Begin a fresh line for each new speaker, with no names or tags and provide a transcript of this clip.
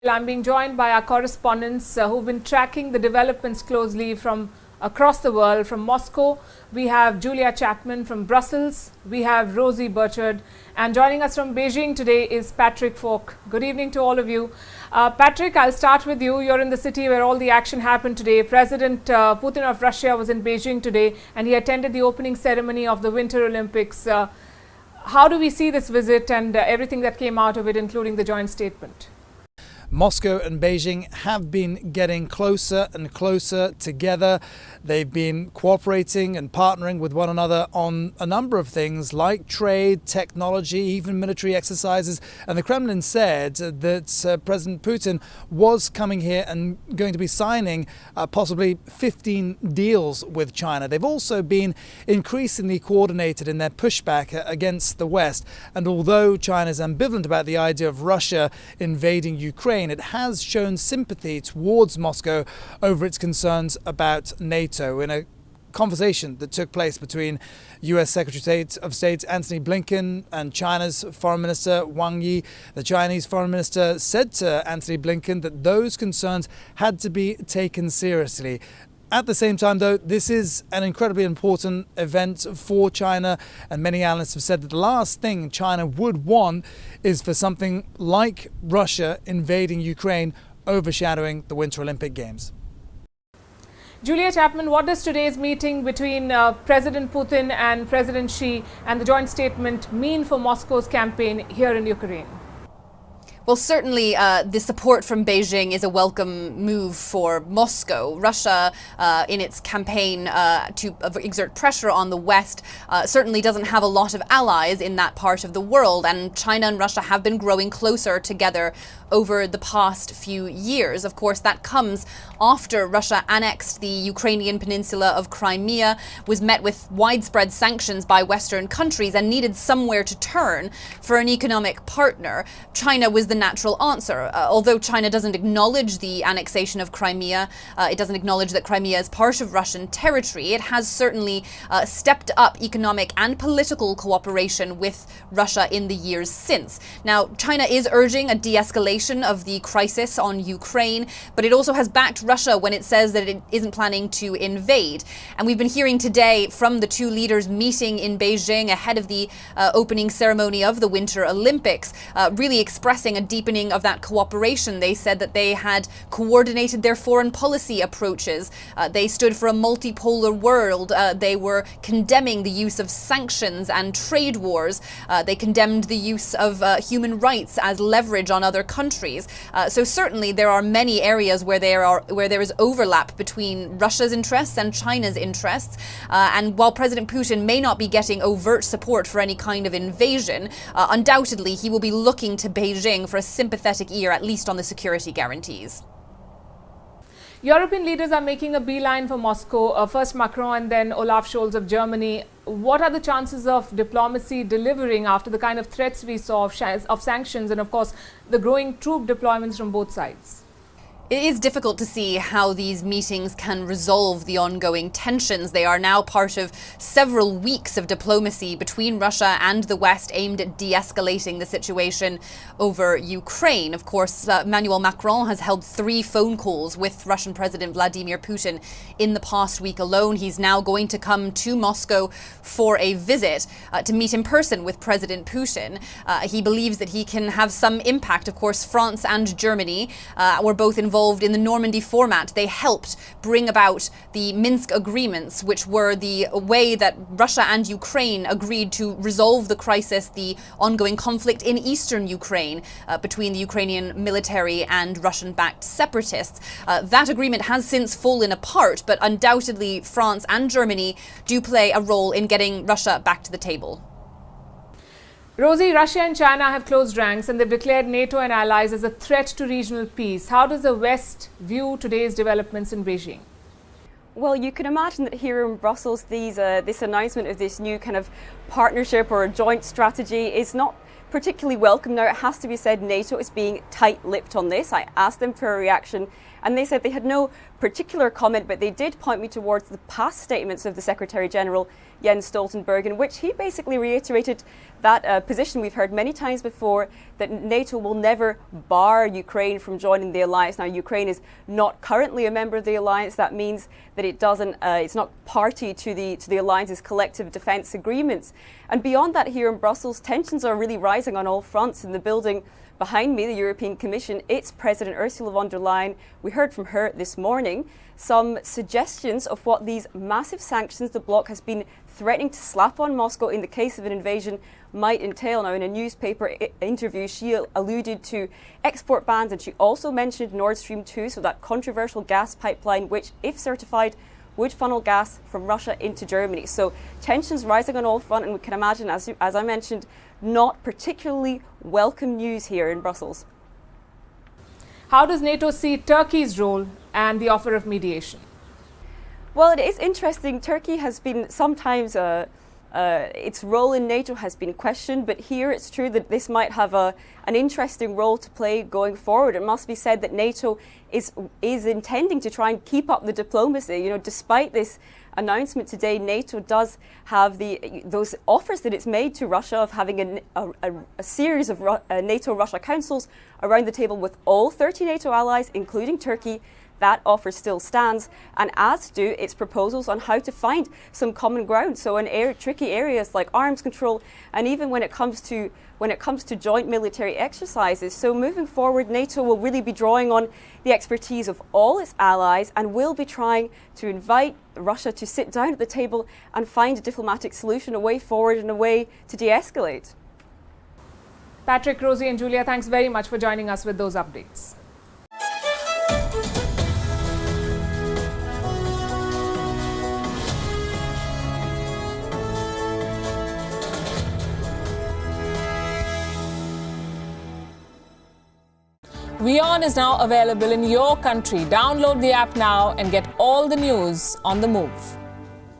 I'm being joined by our correspondents who've been tracking the developments closely from across the world. From Moscow, we have Julia Chapman. From Brussels, we have Rosie Burchard. And joining us from Beijing today is Patrick Falk. Good evening to all of you. Patrick, I'll start with you. You're in the city where all the action happened today. President Putin of Russia was in Beijing today and he attended the opening ceremony of the Winter Olympics. How do we see this visit and everything that came out of it, including the joint statement?
Moscow and Beijing have been getting closer and closer together. They've been cooperating and partnering with one another on a number of things like trade, technology, even military exercises. And the Kremlin said that President Putin was coming here and going to be signing possibly 15 deals with China. They've also been increasingly coordinated in their pushback against the West. And although China is ambivalent about the idea of Russia invading Ukraine, it has shown sympathy towards Moscow over its concerns about NATO. In a conversation that took place between US Secretary of State Antony Blinken and China's Foreign Minister Wang Yi, the Chinese Foreign Minister said to Antony Blinken that those concerns had to be taken seriously. At the same time, though, this is an incredibly important event for China, and many analysts have said that the last thing China would want is for something like Russia invading Ukraine overshadowing the Winter Olympic Games.
Julia Chapman, what does today's meeting between President Putin and President Xi and the joint statement mean for Moscow's campaign here in Ukraine?
Well, certainly the support from Beijing is a welcome move for Moscow. Russia, in its campaign to exert pressure on the West, certainly doesn't have a lot of allies in that part of the world. And China and Russia have been growing closer together over the past few years. Of course, that comes after Russia annexed the Ukrainian peninsula of Crimea, was met with widespread sanctions by Western countries and needed somewhere to turn for an economic partner. China was the natural answer. Although China doesn't acknowledge the annexation of Crimea, it doesn't acknowledge that Crimea is part of Russian territory, it has certainly stepped up economic and political cooperation with Russia in the years since. Now, China is urging a de-escalation of the crisis on Ukraine, but it also has backed Russia when it says that it isn't planning to invade. And we've been hearing today from the two leaders meeting in Beijing ahead of the opening ceremony of the Winter Olympics, really expressing a deepening of that cooperation. They said that they had coordinated their foreign policy approaches. They stood for a multipolar world. They were condemning the use of sanctions and trade wars. They condemned the use of human rights as leverage on other countries. So certainly there are many areas where there is overlap between Russia's interests and China's interests. And while President Putin may not be getting overt support for any kind of invasion, undoubtedly he will be looking to Beijing for a sympathetic ear, at least on the security guarantees.
European leaders are making a beeline for Moscow, first Macron and then Olaf Scholz of Germany. What are the chances of diplomacy delivering after the kind of threats we saw of sanctions and, of course, the growing troop deployments from both sides?
It is difficult to see how these meetings can resolve the ongoing tensions. They are now part of several weeks of diplomacy between Russia and the West aimed at de-escalating the situation over Ukraine. Of course, Emmanuel Macron has held 3 phone calls with Russian President Vladimir Putin in the past week alone. He's now going to come to Moscow for a visit to meet in person with President Putin. He believes that he can have some impact. Of course, France and Germany were both involved in the Normandy format. They helped bring about the Minsk agreements, which were the way that Russia and Ukraine agreed to resolve the crisis, the ongoing conflict in eastern Ukraine between the Ukrainian military and Russian-backed separatists. That agreement has since fallen apart, but undoubtedly France and Germany do play a role in getting Russia back to the table.
Rosie, Russia and China have closed ranks and they've declared NATO and allies as a threat to regional peace. How does the West view today's developments in Beijing?
Well, you can imagine that here in Brussels, this announcement of this new kind of partnership or a joint strategy is not particularly welcome. Now, it has to be said, NATO is being tight-lipped on this. I asked them for a reaction and they said they had no particular comment, but they did point me towards the past statements of the Secretary General Jens Stoltenberg, in which he basically reiterated that position we've heard many times before, that NATO will never bar Ukraine from joining the alliance. Now, Ukraine is not currently a member of the alliance. That means that it's not party to the alliance's collective defence agreements. And beyond that, here in Brussels, tensions are really rising on all fronts. In the building behind me, the European Commission, its President Ursula von der Leyen, we heard from her this morning some suggestions of what these massive sanctions the bloc has been threatening to slap on Moscow in the case of an invasion might entail. Now, in a newspaper interview, she alluded to export bans, and she also mentioned Nord Stream 2, so that controversial gas pipeline, which, if certified, would funnel gas from Russia into Germany. So tensions rising on all fronts, and we can imagine, as I mentioned, not particularly welcome news here in Brussels.
How does NATO see Turkey's role and the offer of mediation?
Well, it is interesting. Turkey has been sometimes its role in NATO has been questioned, but here it's true that this might have an interesting role to play going forward. It must be said that NATO is intending to try and keep up the diplomacy. You know, despite this announcement today, NATO does have those offers that it's made to Russia of having a series of NATO-Russia councils around the table with all 30 NATO allies, including Turkey. That offer still stands, and as do its proposals on how to find some common ground. So in tricky areas like arms control, and even when it comes to joint military exercises. So moving forward, NATO will really be drawing on the expertise of all its allies, and will be trying to invite Russia to sit down at the table and find a diplomatic solution, a way forward and a way to de-escalate.
Patrick, Rosie and Julia, thanks very much for joining us with those updates. WION is now available in your country. Download the app now and get all the news on the move.